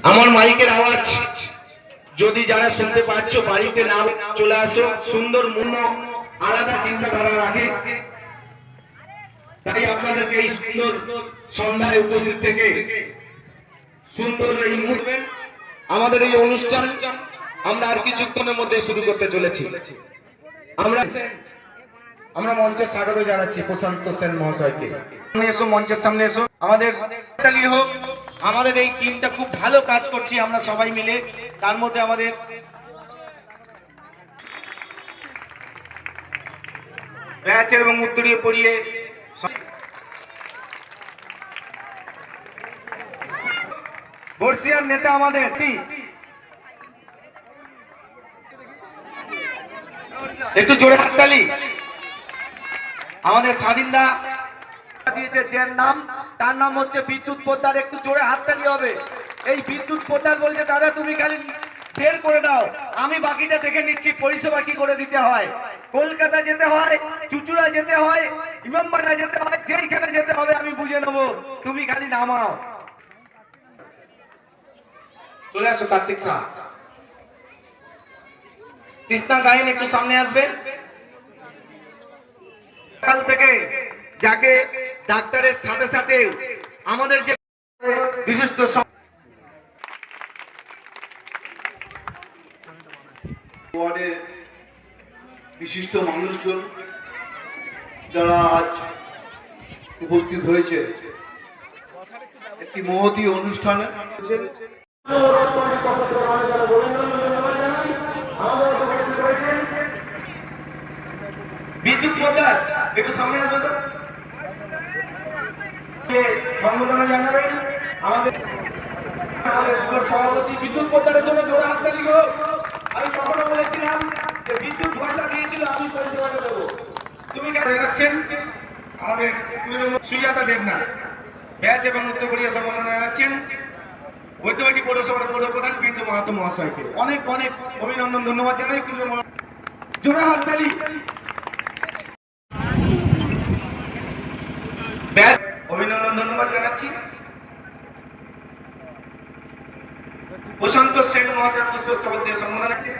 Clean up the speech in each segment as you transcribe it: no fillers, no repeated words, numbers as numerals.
আমার মাইকের আওয়াজ যদি যারা শুনতে পাচ্ছ বাড়িতে না চলে আসো, সুন্দর মন আলাদা চিন্তাধারা রাখে, তাই আপনাদেরকে এই সুন্দর সন্ধ্যায় উপস্থিত থেকে সুন্দর এই মুহূর্তে আমাদের এই অনুষ্ঠান আমরা আর কিছুক্ষণের মধ্যে শুরু করতে চলেছি। আমরা মঞ্চের স্বাগত জানাচ্ছি প্রশান্ত সেন মহাশয়কে। এসো, মঞ্চের সামনে এসো। আমাদের হোক, আমাদের এই টিমটা খুব ভালো কাজ করছি আমরা সবাই মিলে। তার মধ্যে আমাদের ব্যাচের এবং উত্তরীয় পড়িয়ে বর্ষিয়ার নেতা আমাদের একটু জোরে হাততালি। আমাদের স্বাধীনদা দিয়েছে যার নাম, তার নাম হচ্ছে বিদ্যুৎ পোদ্দার। একটু জোরে হাততালি হবে। এই বিদ্যুৎ পোদ্দার বলছে দাদা তুমি খালি বের করে দাও, আমি বাকিটা দেখে নিচ্ছি পরিষেবা কি করে দিতে হয়। কলকাতা যেতে হয়, চুচুড়া যেতে হয়, ইমামবাড়া যেতে হয়, যেইখানে যেতে হবে আমি বুঝে নেবো, তুমি খালি নামাও। চলে আসো কার্তিক শাহ। কৃষ্ণা গাইন একটু সামনে আসবে। কাল থেকে যাকে ডাক্তারের সাথে সাথে আমাদের যে বিশিষ্ট ওয়ার্ডের বিশিষ্ট মানুষজন যারা আজ উপস্থিত হয়েছে একটি মহতী অনুষ্ঠানে, বিদ্যুৎ পোদ্দার একটু সামনে আসবে তো, সম্বোধনা জানাবেন আমাদের সভাপতি বিদ্যুৎ পোদ্দারের জন্য জোরে হাততালি গো। আমি কখনো বলেছিলাম যে বিদ্যুৎ পয়সা দিয়েছিল আমি পরিষেবাটা দেবো, তুমি কেন দেখাচ্ছেন? আমাদের সুজাতা দেবনাথ ব্যাচ এবং উত্তর কোরিয়া সম্বোধনা জানাচ্ছেন ঐতিহ্যবাহী পৌরসভার পৌরপ্রধান বিন্দু মাহাতো মহাশয়কে অনেক অনেক অভিনন্দন, ধন্যবাদ জানাই। জোরে হাততালি। অভিনন্দন, ধন্যবাদ জানাচ্ছি। প্রশান্ত সেন মহাশয় পুষ্পস্তবক দিয়ে সম্বোধন আছে।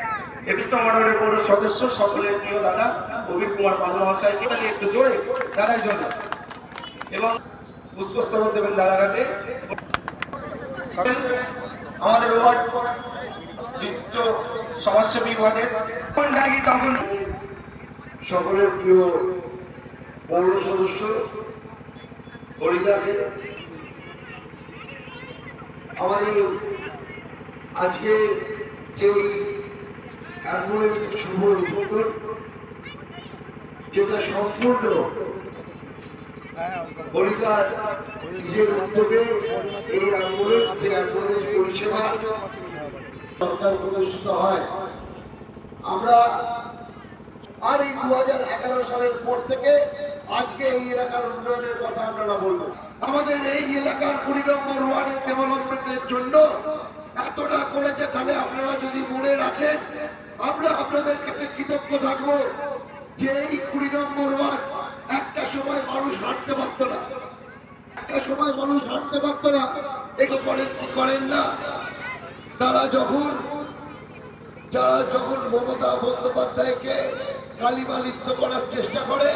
21 নম্বর ওয়ার্ডের পৌর সদস্য সকলের প্রিয় দাদা অভির কুমার পাল মহাশয়কে একটু জোরে দাদার জন্য এবং পুষ্পস্তবক দেবেন দাদার হাতে। আমাদের ওয়ার্ড বিশিষ্ট সমাজসেবী ওয়ার্ডের তখন সকলের প্রিয় পৌর সদস্য হরিদাকে আমাদের আজকে যে অ্যাম্বুলেন্স শুভ উদ্বোধন, যেটা সম্পূর্ণ হরিদার নিজের উদ্যোগে এই অ্যাম্বুলেন্স পরিষেবা সরকার প্রতিষ্ঠিত হয়। আমরা আর এই 2011 সালের পর থেকে আজকে এই এলাকার উন্নয়নের কথা আপনারা বলবো। আমাদের এই এলাকার 20 নম্বর ওয়ার্ডের ডেভেলপমেন্টের জন্য এতটা করেছে, তাহলে আপনারা যদি মনে রাখেন আমরা আপনাদের কাছে কৃতজ্ঞ থাকবো যে এই 20 নম্বর ওয়ার্ড একটা সময় মানুষ হাঁটতে পারতো না, এই করেন না। যারা যখন মমতা বন্দ্যোপাধ্যায়কে কালিমা লিপ্ত করার চেষ্টা করে,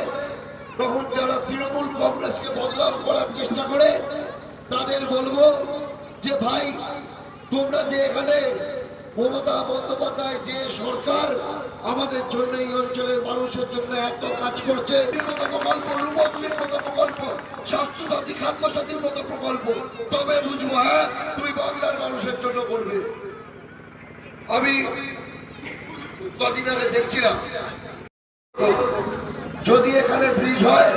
তখন যারা তৃণমূল কংগ্রেসকে বদনাম করার চেষ্টা করে, তাদের বলবো যে ভাই তোমরা যে এখানে মমতা বন্দ্যোপাধ্যায় যে সরকার আমাদের জন্য এই অঞ্চলের মানুষের জন্য এত কাজ করছে, প্রকল্প, রূপশ্রীর মতো প্রকল্প, স্বাস্থ্যসাথী খাদ্যসাথীর মতো প্রকল্প, তবে বুঝবো হ্যাঁ তুমি বাংলার মানুষের জন্য করবে। আমি কদিন আগে দেখছিলাম যদি এখানে ব্রিজ হয়,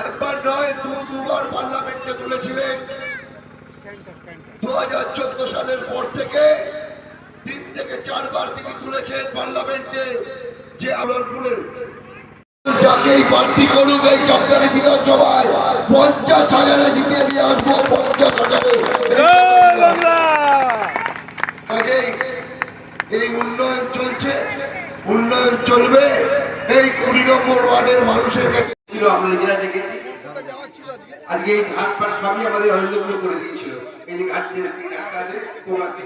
একবার নয় দুবার পার্লামেন্টে তুলেছিলেন। 2014 সালের পর থেকে 3 থেকে 4 বার তিনি তুলেছেন পার্লামেন্টে যে আলোরপুরে যাকেই প্রার্থী করুক এই চট্টগ্রাম বিধানসভায় 50,000-এ জিতিয়ে নিয়ে আসবো। 50,000-এ এই উন্নয়ন চলছে, উন্নয়ন চলবে। এই 20 নম্বর ওয়ার্ডের মানুষের কাছে আমরা নিজেরা দেখেছি আজকে এই ঘাটপাট সবই আমাদের অরিন্দমপুর করে দিয়েছিল। এই যে ঘাট ঘাটটা আছে তোমাকে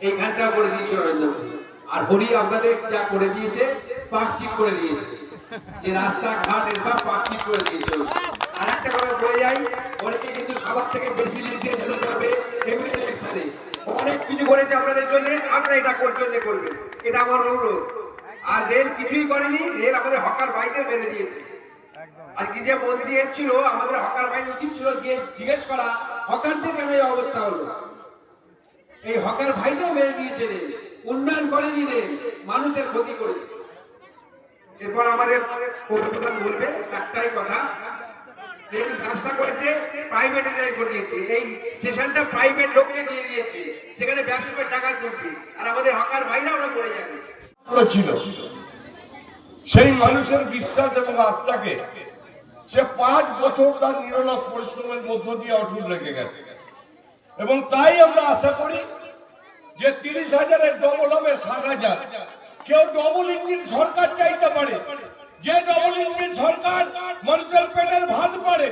এই ঘাটটা করে দিয়েছিল অরিন্দমপুর। আর হরি আপনাদের যা করে দিয়েছে পাকচিক করে দিয়েছে, যে রাস্তাঘাট এসব পাকচিক করে দিয়েছে। আর একটা কথা বলে যাই, অনেকে কিন্তু সবার থেকে বেশি লিড দিয়ে যেতে যাবে এমএলএ ইলেকশনে। অনেক কিছু করেছে আপনাদের জন্য, আপনারা এটা জন্য করবেন, এটা আমার অনুরোধ। আর রেল কিছুই করেনি, রেল আমাদের হকার ভাইদের মেরে দিয়েছে। আজকে যে মন্ত্রী এসেছিল আমাদের হকার ভাই উচিত ছিল গিয়ে জিজ্ঞেস করা হকারদের কেন এই অবস্থা হলো। এই হকার ভাইদের মেরে দিয়েছে রেল, উন্নয়ন করেনি রেল, মানুষের ক্ষতি করেছে। এরপর আমাদের পৌরপ্রধান বলবে একটাই কথা, রেল ব্যবসা করেছে প্রাইভেটাইজ করে দিয়েছে, এই স্টেশনটা প্রাইভেট লোককে দিয়ে দিয়েছে, সেখানে ব্যবসা করে টাকা তুলবে, আর আমাদের হকার ভাইরা ওরা পড়ে যাবে। ছিল সেই মানুষের বিশ্বাস এবং আস্থাকে সে 5 বছর তার নিরলস পরিশ্রমের মধ্য দিয়ে অটুট রেখে গেছে। এবং তাই আমরা আশা করি যে 30,000-এর ডবল হবে 60,000। কেউ ডবল ইঞ্জিন সরকার চাইতে পারে, যে ডবল ইঞ্জিন সরকার মানুষের পেটের ভাত পারে,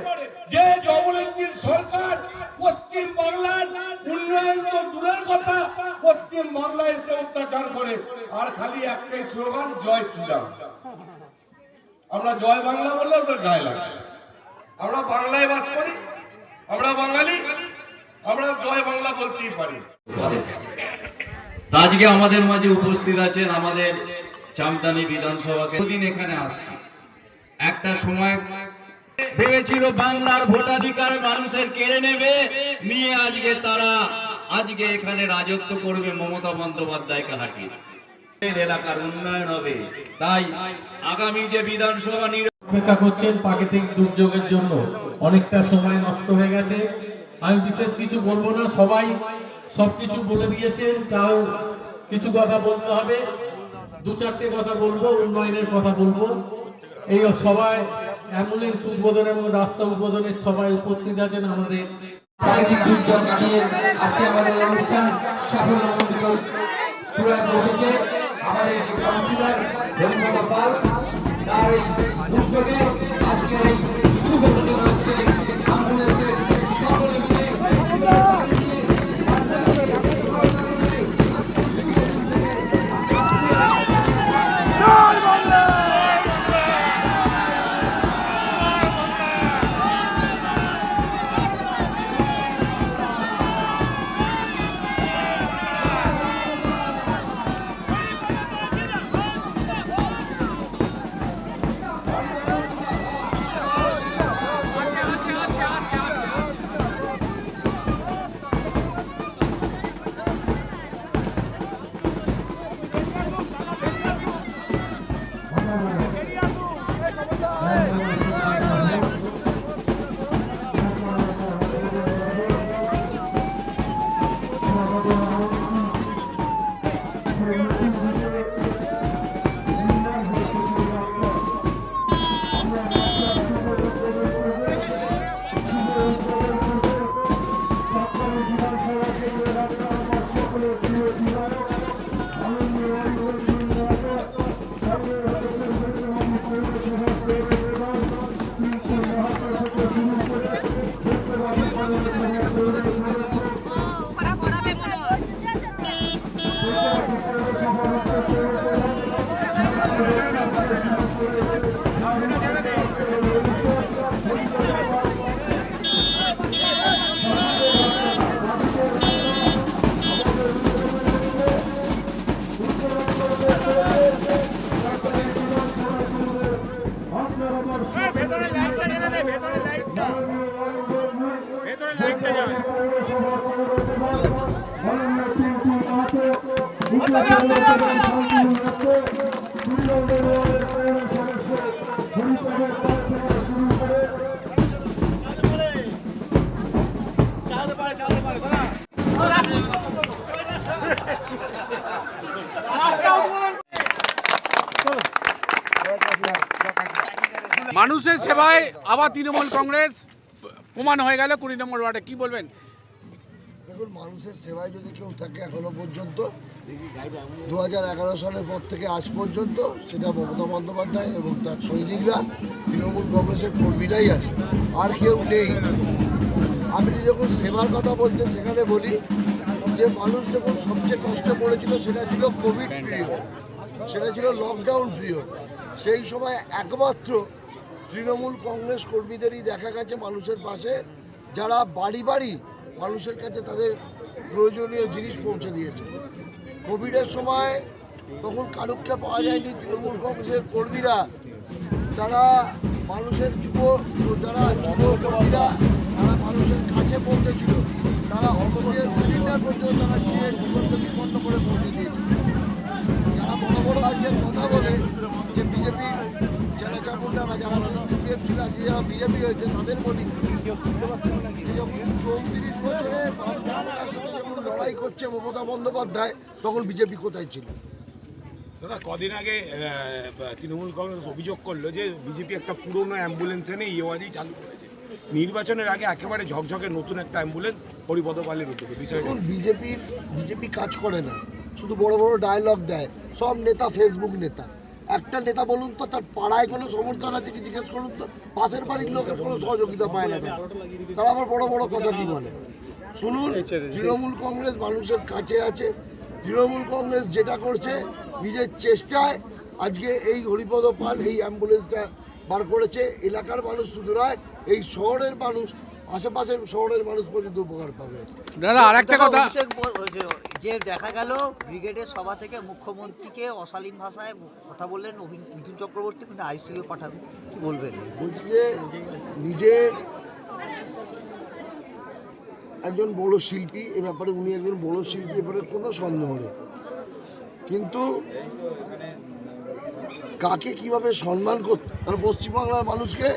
যে ডবল ইঞ্জিন সরকার পশ্চিম বাংলার উন্নয়ন তো দূরের কথা, পশ্চিম বাংলায় এসে অত্যাচার করে। আর খালি একটাই স্লোগান, জয় শ্রীরাম। আমরা জয় বাংলা বললে ওদের গায়ে লাগে। আমরা বাংলায় বাস করি, আমরা বাঙালি, আমরা জয় বাংলা বলতেই পারি। আজকে আমাদের মাঝে উপস্থিত আছেন আমাদের চামদানি বিধানসভাকে দিন এখানে আসছি। একটা সময় ভেবেছিল বাংলার ভোটাধিকার মানুষের কেড়ে নেবে, নিয়ে আজকে এখানে রাজত্ব করবে মমতা বন্দ্যোপাধ্যায়কে হাঁটিয়ে। এলাকার উন্নয়ন হবে। তাই আগামী যে বিধানসভা অপেক্ষা করছেন প্রাকৃতিক দুর্যোগের জন্য, অনেকটা সময় নষ্ট হয়ে গেছে। আমি বিশেষ কিছু বলবো না, সবাই সবকিছু বলে দিয়েছেন, তাও কিছু কথা বলতে হবে। 2-4টে কথা বলবো, উন্নয়নের কথা বলবো। এই সবাই অ্যাম্বুলেন্স উদ্বোধন এবং রাস্তা উদ্বোধনের সবাই উপস্থিত আছেন। আমাদের প্রাকৃতিক দুর্যোগ কাটিয়ে আজকে আমাদের অনুষ্ঠান সাফল্যমণ্ডিত চূড়ায় পৌঁছেছে। আমাদের যে কাউন্সিলর ধর্মবাবা পাল, তার এই দুর্যোগে আজকে এই শুভ ঘটনা হচ্ছে। অ্যাম্বুলেন্সের সকলে মিলে মানুষের সেবায় আবার তৃণমূল কংগ্রেস প্রমাণ হয়ে গেল 20 নম্বর ওয়ার্ডে। কি বলবেন? দেখুন, মানুষের সেবায় যদি কেউ থাকে এখনো পর্যন্ত 2011 সালের পর থেকে আজ পর্যন্ত, সেটা মমতা বন্দ্যোপাধ্যায় এবং তার সৈনিকরা, তৃণমূল কংগ্রেসের কর্মীরাই আছে, আর কেউ নেই। আপনি যখন সেবার কথা বলতে সেখানে বলি যে মানুষ যখন সবচেয়ে কষ্টে পড়েছিল সেটা ছিল কোভিড পিরিয়ড, সেটা ছিল লকডাউন পিরিয়ড। সেই সময় একমাত্র তৃণমূল কংগ্রেস কর্মীদেরই দেখা গেছে মানুষের পাশে, যারা বাড়ি বাড়ি মানুষের কাছে তাদের প্রয়োজনীয় জিনিস পৌঁছে দিয়েছে। কোভিডের সময় তখন কারুককে পাওয়া যায়নি, তৃণমূল কংগ্রেসের কর্মীরা যারা মানুষের যারা যুব কর্মীরা তারা মানুষের কাছে পৌঁছেছিল, তারা অক্সিজেন সিলিন্ডার পর্যন্ত তারা গিয়ে জীবনকে বিপন্ন করে পৌঁছে দিয়েছিল। যারা বড় বড় আজকের কথা বলে যে বিজেপির যারা চামুন্ডারা, যারা সিপিএম ছিল, যারা বিজেপি হয়েছে, তাদের বলি যখন 34 বছরে বামফ্রন্টের সাথে যখন লড়াই করছে মমতা বন্দ্যোপাধ্যায়, তখন বিজেপি কোথায় ছিল? দাদা, কদিন আগে তৃণমূল কংগ্রেস অভিযোগ করলো যে বিজেপি একটা পুরনো অ্যাম্বুলেন্স এনে ইয়েওয়াদি চালু করেছে। নির্বাচনের আগে একেবারে ঝকঝকে নতুন একটা অ্যাম্বুলেন্স হরিপদ পালের উদ্যোগে। বিষয়টা এখন বিজেপি কাজ করে না, শুধু বড় বড় ডায়লগ দেয়। সব নেতা ফেসবুক নেতা। একটা নেতা বলুন তো তার পাড়ায় কোনো সমর্থন আছে কি জিজ্ঞেস করুন তো, পাশের বাড়ির লোকের কোনো সহযোগিতা পায় না, তারা আবার বড় বড় কথা কি বলে শুনুন। তৃণমূল কংগ্রেস মানুষের কাছে আছে। তৃণমূল কংগ্রেস যেটা করছে নিজের চেষ্টায় আজকে এই হরিপদ পাল এই অ্যাম্বুলেন্সটা বার করেছে। এলাকার মানুষ শুধু নয়, এই শহরের মানুষ, আশেপাশের শহরের মানুষ পর্যন্ত উপকার পাবে। দাদা আরেকটা কথা, যে দেখা গেল ব্রিগেডের সভা থেকে মুখ্যমন্ত্রীকে অশালীন ভাষায় কথা বললেন মিঠুন চক্রবর্তী, কিন্তু আইসিইউ পাঠাবেন, কি বলবেন? বলছি যে নিজের একজন বড় শিল্পী, এ ব্যাপারে উনি একজন বড় শিল্পী, এ ব্যাপারে কোনো সন্দেহ নেই, কিন্তু কাকে কিভাবে সম্মান করতে, কারণ পশ্চিমবাংলার মানুষকে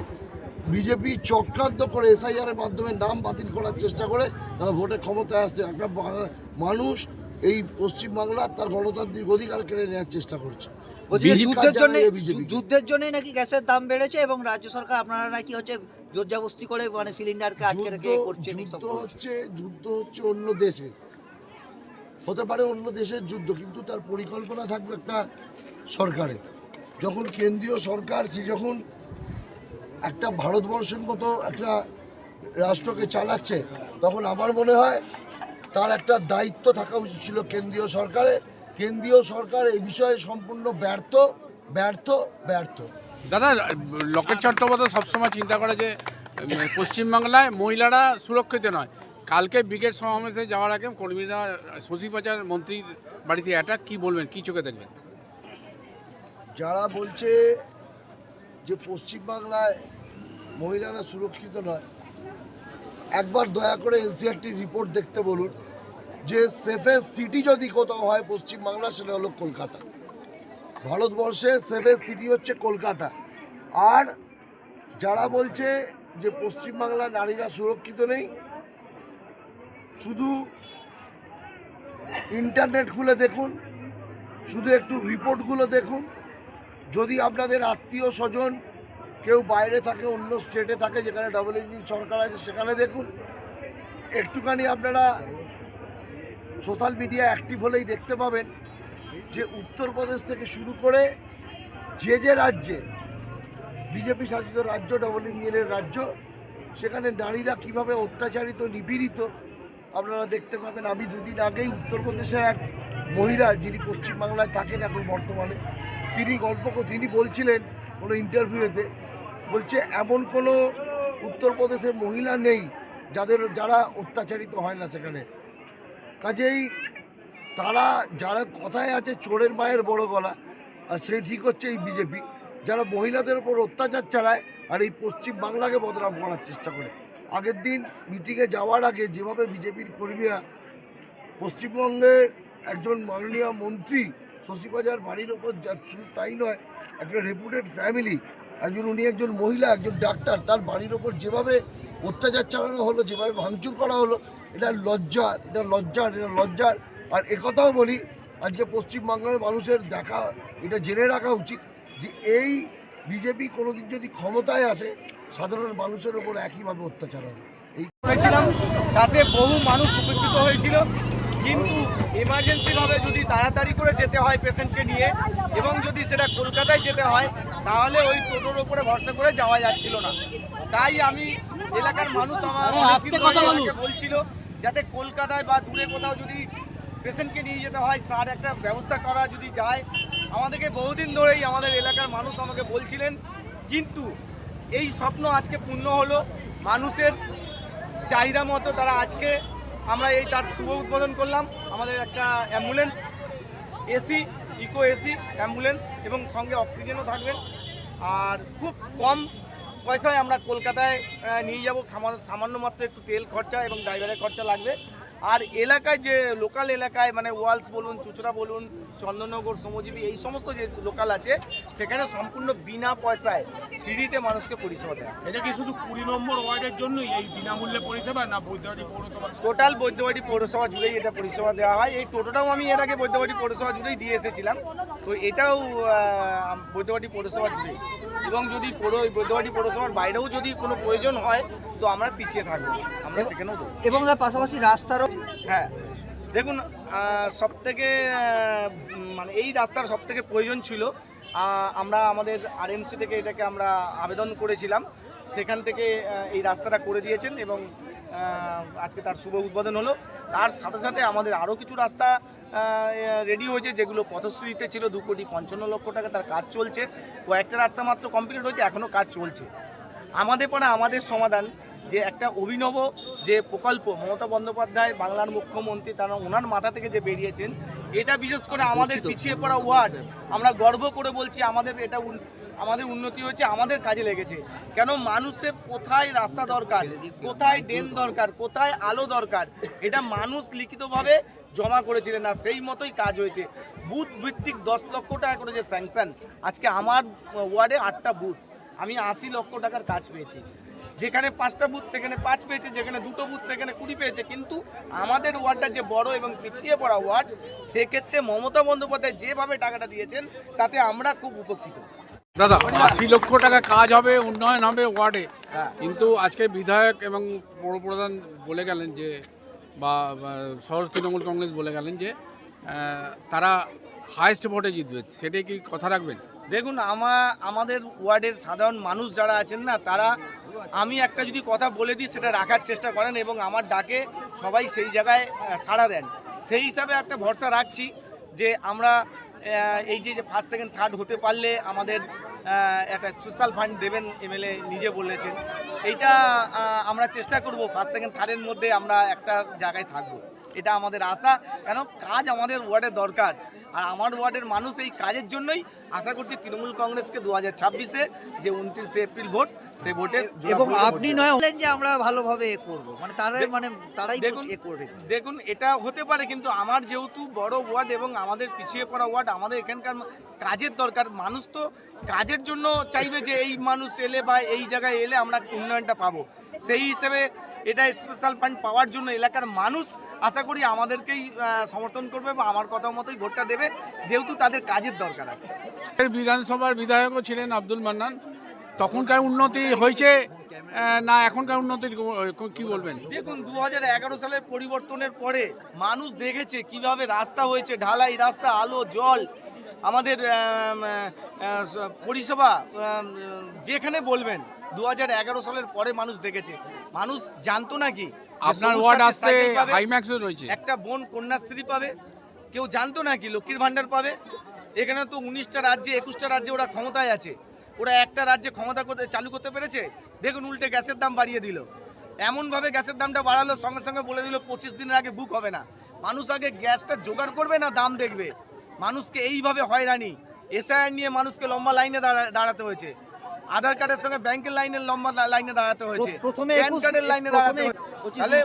বিজেপি চক্রান্ত করে এসআইআর এর মাধ্যমে নাম বাতিল করার চেষ্টা করে তারা ভোটে ক্ষমতায় আসছে। একটা মানুষ এই পশ্চিমবাংলা তার গণতান্ত্রিক অধিকার কেড়ে নেওয়ার চেষ্টা করছে। যুদ্ধের জন্য নাকি গ্যাসের দাম বেড়েছে এবং রাজ্য সরকার আপনারা নাকি হচ্ছে জোরজবস্তি করে মানে সিলিন্ডারকে আটকে রেখে করছেন। যুদ্ধ হচ্ছে অন্য দেশে, হতে পারে অন্য দেশের যুদ্ধ, কিন্তু তার পরিকল্পনা থাকবে একটা সরকারের। যখন কেন্দ্রীয় সরকার সে যখন একটা ভারতবর্ষের মতো একটা রাষ্ট্রকে চালাচ্ছে, তখন আমার মনে হয় তার একটা দায়িত্ব থাকা উচিত ছিল কেন্দ্রীয় সরকারের। কেন্দ্রীয় সরকার এই বিষয়ে সম্পূর্ণ ব্যর্থ ব্যর্থ ব্যর্থ। দাদা লকেট চট্টোপাধ্যায় সবসময় চিন্তা করে যে পশ্চিমবাংলায় মহিলারা সুরক্ষিত নয়। কালকে ব্রিগেড সমাবেশে যাওয়ার আগে কর্মীরা শশীবাজার মন্ত্রীর বাড়িতে অ্যাটাক, কি বলবেন, কি চোখে দেখবেন? যারা বলছে যে পশ্চিমবাংলায় মহিলারা সুরক্ষিত নয়, একবার দয়া করে এনসিআরটির রিপোর্ট দেখতে বলুন যে সেফেস্ট সিটি যদি কোথাও হয় পশ্চিমবাংলা, সেটা হলো কলকাতা। ভারতবর্ষের সেফেস্ট সিটি হচ্ছে কলকাতা। আর যারা বলছে যে পশ্চিমবাংলার নারীরা সুরক্ষিত নেই, শুধু ইন্টারনেট খুলে দেখুন, শুধু একটু রিপোর্টগুলো দেখুন। যদি আপনাদের আত্মীয় স্বজন কেউ বাইরে থাকে, অন্য স্টেটে থাকে, যেখানে ডাবল ইঞ্জিন সরকার আছে, সেখানে দেখুন। একটুখানি আপনারা সোশ্যাল মিডিয়া অ্যাক্টিভ হলেই দেখতে পাবেন যে উত্তরপ্রদেশ থেকে শুরু করে যে রাজ্যে বিজেপি শাসিত রাজ্য, ডাবল ইঞ্জিনের রাজ্য, সেখানে নারীরা কীভাবে অত্যাচারিত, নিপীড়িত আপনারা দেখতে পাবেন। আমি দুদিন আগেই উত্তরপ্রদেশের এক মহিলা, যিনি পশ্চিমবাংলায় থাকেন এখন বর্তমানে, তিনি বলছিলেন কোনো ইন্টারভিউতে, বলছে এমন কোনো উত্তরপ্রদেশের মহিলা নেই যারা অত্যাচারিত হয় না সেখানে। কাজেই যারা কথায় আছে চোরের মায়ের বড় গলা, আর সে ঠিক হচ্ছে এই বিজেপি, যারা মহিলাদের উপর অত্যাচার চালায় আর এই পশ্চিম বাংলাকে বদনাম করার চেষ্টা করে। আগের দিন মিটিংয়ে যাওয়ার আগে যেভাবে বিজেপির কর্মীরা পশ্চিমবঙ্গের একজন মাননীয় মন্ত্রী শশীবাজার বাড়ির ওপর, শুধু তাই নয়, একটা রেপুটেড ফ্যামিলি, উনি একজন মহিলা, একজন ডাক্তার, তার বাড়ির ওপর যেভাবে অত্যাচার চালানো হলো, যেভাবে ভাঙচুর করা হলো, এটা লজ্জার। আর একথাও বলি, আজকে পশ্চিমবাংলার মানুষের এটা জেনে রাখা উচিত যে এই বিজেপি কোনোদিন যদি ক্ষমতায় আসে, সাধারণ মানুষের ওপর একইভাবে অত্যাচার হবে। করেছিলাম, তাতে বহু মানুষ উপকৃত হয়েছিল। কিন্তু এমার্জেন্সিভাবে যদি তাড়াতাড়ি করে যেতে হয় পেশেন্টকে নিয়ে, এবং যদি সেটা কলকাতায় যেতে হয়, তাহলে ওই টোটোর ওপরে ভরসা করে যাওয়া যাচ্ছিল না। তাই আমি এলাকার মানুষ আমাকে বলছিল যাতে কলকাতায় বা দূরে কোথাও যদি পেশেন্টকে নিয়ে যেতে হয়, তার একটা ব্যবস্থা করা যদি যায়। আমাদেরকে বহুদিন ধরেই আমাদের এলাকার মানুষ আমাকে বলছিলেন, কিন্তু এই স্বপ্ন আজকে পূর্ণ হলো। মানুষের চাহিদা মতো তারা আজকে আমরা এই তার শুভ উদ্বোধন করলাম। আমাদের একটা ambulance, AC, eco AC ambulance, এবং সঙ্গে অক্সিজেনও থাকবেন। আর খুব কম পয়সায় আমরা কলকাতায় নিয়ে যাব। সামান্য মাত্র একটু তেল খরচা এবং ড্রাইভারের খরচা লাগবে। আর এলাকায় যে লোকাল এলাকায় মানে ওয়ালস বলুন, চুচড়া বলুন, চন্দননগর, শ্রমজীবী, এই সমস্ত যে লোকাল আছে, সেখানে সম্পূর্ণ বিনা পয়সায় ফ্রিতে মানুষকে পরিষেবা দেয়। এটা কি শুধু 20 নম্বর ওয়ার্ডের জন্যই এই বিনামূল্যে পরিষেবা, না বৈদ্যবাটী পৌরসভা? টোটাল বৈদ্যবাটী পৌরসভা জুড়েই এটা পরিষেবা দেওয়া হয়। এই টোটোটাও আমি এর আগে বৈদ্যবাটী পৌরসভা জুড়েই দিয়ে এসেছিলাম, তো এটাও বৈদ্যবাটী পৌরসভা জুড়েই। এবং যদি বৈদ্যবাটী পৌরসভার বাইরেও যদি কোনো প্রয়োজন হয়, তো আমরা পিছিয়ে থাকবো, আমরা সেখানেও দেবো। এবং তার পাশাপাশি রাস্তারও হ্যাঁ, দেখুন, সবথেকে মানে এই রাস্তার সবথেকে প্রয়োজন ছিল। আমরা আমাদের আরএমসি থেকে এটাকে আমরা আবেদন করেছিলাম, সেখান থেকে এই রাস্তাটা করে দিয়েছেন, এবং আজকে তার শুভ উদ্বোধন হলো। তার সাথে সাথে আমাদের আরও কিছু রাস্তা রেডি হয়েছে, যেগুলো পথশ্রীতে ছিল। 2,55,00,000 টাকা তার কাজ চলছে। কয়েকটা রাস্তা মাত্র কমপ্লিট হয়েছে, এখনও কাজ চলছে। আমাদের পাড়া আমাদের সমাধান, যে একটা অভিনব যে প্রকল্প মমতা বন্দ্যোপাধ্যায় বাংলার মুখ্যমন্ত্রী, তারা ওনার মাথা থেকে যে বেরিয়েছেন, এটা বিশেষ করে আমাদের পিছিয়ে পড়া ওয়ার্ড, আমরা গর্ব করে বলছি আমাদের এটা আমাদের উন্নতি হয়েছে, আমাদের কাজে লেগেছে। কেন, মানুষের কোথায় রাস্তা দরকার, কোথায় ড্রেন দরকার, কোথায় আলো দরকার, এটা মানুষ লিখিতভাবে জমা করেছিলেন, না সেই মতোই কাজ হয়েছে। বুথ ভিত্তিক 10 লক্ষ টাকা করে যে স্যাংশন, আজকে আমার ওয়ার্ডে 8টা বুথ, আমি 80 লক্ষ টাকার কাজ পেয়েছি। যেখানে 5টা বুথ সেখানে 5 পেয়েছে, যেখানে 2টো বুথ সেখানে 20 পেয়েছে। কিন্তু আমাদের ওয়ার্ডটা যে বড় এবং পিছিয়ে পড়া ওয়ার্ড, সেক্ষেত্রে মমতা বন্দ্যোপাধ্যায় যেভাবে টাকাটা দিয়েছেন, তাতে আমরা খুব উপকৃত। দাদা, 80 লক্ষ টাকা কাজ হবে, উন্নয়ন হবে ওয়ার্ডে, কিন্তু আজকে বিধায়ক এবং পৌরপ্রধান বলে গেলেন যে, বা শহর তৃণমূল কংগ্রেস বলে গেলেন যে তারা হাইয়েস্ট ভোটে জিতবে, সেটাই কি কথা রাখবেন? দেখুন, আমাদের ওয়ার্ডের সাধারণ মানুষ যারা আছেন না, তারা আমি একটা যদি কথা বলে দিই সেটা রাখার চেষ্টা করেন, এবং আমার ডাকে সবাই সেই জায়গায় সাড়া দেন। সেই হিসাবে একটা ভরসা রাখছি যে আমরা এই যে ফার্স্ট সেকেন্ড থার্ড হতে পারলে আমাদের একটা স্পেশাল ফান্ড দেবেন, এমএলএ নিজে বলেছেন। এইটা আমরা চেষ্টা করব ফার্স্ট সেকেন্ড থার্ডের মধ্যে আমরা একটা জায়গায় থাকবো, এটা আমাদের আশা। কেন, কাজ আমাদের ওয়ার্ডে দরকার, আর আমার ওয়ার্ডের মানুষ এই কাজের জন্যই আশা করছি তৃণমূল কংগ্রেসকে 2026-এ যে 29শে এপ্রিল ভোট, সেই ভোটে। এবং আপনি নয় বলেন যে আমরা ভালোভাবে করব, মানে তারাই করবে। দেখুন, এটা হতে পারে, কিন্তু আমার যেহেতু বড় ওয়ার্ড এবং আমাদের পিছিয়ে পড়া ওয়ার্ড, আমাদের এখানকার কাজের দরকার। মানুষ তো কাজের জন্য চাইবে যে এই মানুষ এলে বা এই জায়গায় এলে আমরা উন্নয়নটা পাবো। সেই হিসেবে এটা স্পেশাল ফান্ড পাওয়ার জন্য এলাকার মানুষ আশা করি আমাদেরকেই সমর্থন করবে বা আমার কথা মতোই ভোটটা দেবে, যেহেতু তাদের কাজের দরকার আছে। বিধানসভার বিধায়কও ছিলেন আব্দুল মান্নান, তখনকার উন্নতি হয়েছে না এখনকার উন্নতি কি বলবেন? দেখুন, 2011 সালের পরিবর্তনের পরে মানুষ দেখেছে কিভাবে রাস্তা হয়েছে, ঢালাই রাস্তা, আলো জল, আমাদের পরিষেবা যেখানে বলবেন 2011 সালের পরে মানুষ দেখেছে। মানুষ জানতো নাকি আপনার ওয়ার্ড আসতে হাইম্যাক্সও রয়েছে, একটা বোন কন্যাশ্রী পাবে, কেউ জানতো নাকি লক্ষ্মীর ভান্ডার পাবে। এখানে তো 19টা রাজ্যে 21টা রাজ্যে ওরা ক্ষমতায় আছে, ওরা একটা রাজ্যে ক্ষমতা চালু করতে পেরেছে? দেখুন, উল্টে গ্যাসের দাম বাড়িয়ে দিল। এমনভাবে গ্যাসের দামটা বাড়ালো, সঙ্গে সঙ্গে বলে দিল 25 দিনের আগে বুক হবে না। মানুষ আগে গ্যাসটা জোগাড় করবে না দাম দেখবে। মানুষকে এইভাবে হয়রানি, এসআইআর নিয়ে মানুষকে লম্বা লাইনে দাঁড়াতে হয়েছে, আধার কার্ডের সঙ্গে ব্যাংকের লম্বা লাইনে দাঁড়াতে হয়েছে, প্যান কার্ডের লাইনে দাঁড়াতে হয়েছে। তাহলে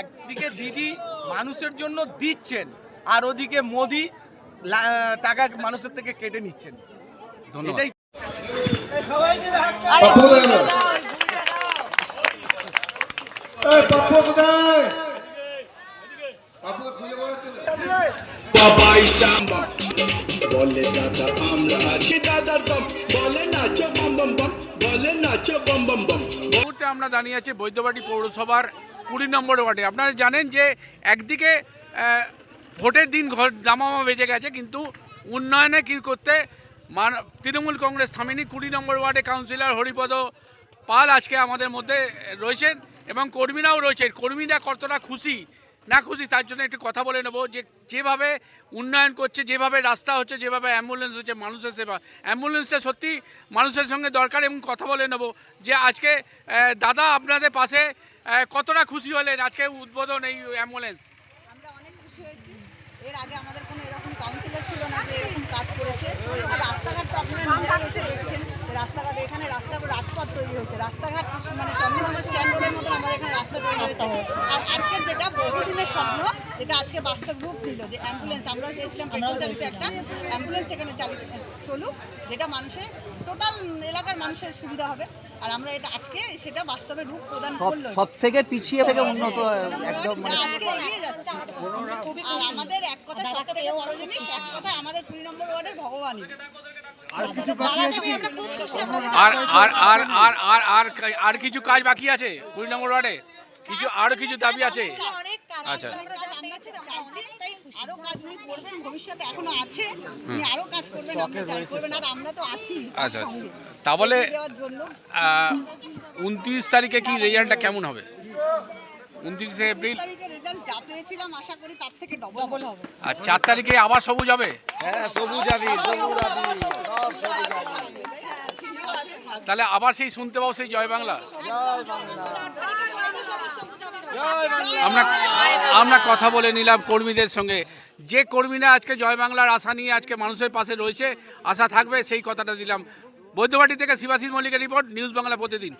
একদিকে দিদি মানুষের জন্য দিচ্ছেন, আর ওদিকে মোদি টাকা মানুষের থেকে কেটে নিচ্ছেন। এটাই বলে দাদা আমরা আছি, দাদার দম বলে নাচো বম বম বম, বলে নাচো বম বম বম। আমরা দাঁড়িয়ে আছি বৈদ্যবাটি পৌরসভার 20 নম্বর ওয়ার্ডে। আপনারা জানেন যে একদিকে ভোটের দিন দামামা বেজে গেছে, কিন্তু উন্নয়নে কী করতে তৃণমূল কংগ্রেস থামেনি। 20 নম্বর ওয়ার্ডে কাউন্সিলর হরিপদ পাল আজকে আমাদের মধ্যে রয়েছেন এবং কর্মীরাও রয়েছেন। কর্মীরা কতটা খুশি না খুশি তার জন্য একটু কথা বলে নেব, যে যেভাবে উন্নয়ন করছে, যেভাবে রাস্তা হচ্ছে, যেভাবে অ্যাম্বুলেন্স হচ্ছে, মানুষের সেবা, অ্যাম্বুলেন্সটা সত্যি মানুষের সঙ্গে দরকার। এবং কথা বলে নেব যে আজকে দাদা আপনাদের পাশে কতটা খুশি হলেন আজকে উদ্বোধন এই অ্যাম্বুলেন্স? আমরা অনেক খুশি হয়েছি। এর আগে আমাদের কোনো এরকম কাউন্সিলর ছিল না যে এরকম কাজ করেছে। আর রাস্তাঘাট তো আপনারা নিজেরা এসে দেখছেন, রাস্তাঘাট এখানে রাজপথ তৈরি হয়েছে, রাস্তাঘাট মানে চন্দ্রনগর স্ট্যান্ড রোডের মতন আমাদের এখানে রাস্তা তৈরি হয়েছে। আর আজকের যেটা বহুদিনের স্বপ্ন, যেটা আজকে বাস্তব রূপ নিল, যে অ্যাম্বুলেন্স, আমরাও চেয়েছিলাম পেট্রোল চালিত একটা অ্যাম্বুলেন্স এখানে চলুক, যেটা মানুষের টোটাল এলাকার মানুষের সুবিধা হবে। আর আমরা এটা আজকে সেটা বাস্তবে রূপ প্রদান করলো। সব থেকে পিছিয়ে থেকে উন্নত একদম যা আজকে এগিয়ে যাচ্ছে। আর আমাদের এক কথা সবথেকে বড় জিনিস, এক কথা আমাদের 20 নম্বর ওয়ার্ডের ভগবানই। আর আর আর আর আর আর আর কিছু কাজ বাকি আছে 20 নম্বর ওয়ার্ডে, কিছু আরো কিছু দাবি আছে। আচ্ছা, আরো কাজ উনি করবেন ভবিষ্যতে, এখনো আছে, উনি আরো কাজ করবেন, আমরা চাই করবেন, আর আমরা তো আছি আচ্ছা। তাহলে দেওয়ার জন্য। 29 তারিখে কি রেজাল্টটা কেমন হবে? 29 এপ্রিল তারিখে রেজাল্ট যা পেয়েছিলাম আশা করি তার থেকে ডবল হবে। আর 4 তারিখে আবার সবুজ হবে। তাহলে আবার সেই শুনতে পাবো সেই জয় বাংলা। আমরা কথা বলে নিলাম কর্মীদের সঙ্গে, যে কর্মীরা আজকে জয় বাংলার আশা নিয়ে আজকে মানুষের পাশে রয়েছে, আশা থাকবে, সেই কথাটা দিলাম। বৈদ্যবাটি থেকে শিবাশিস মল্লিকের রিপোর্ট, নিউজ বাংলা প্রতিদিন।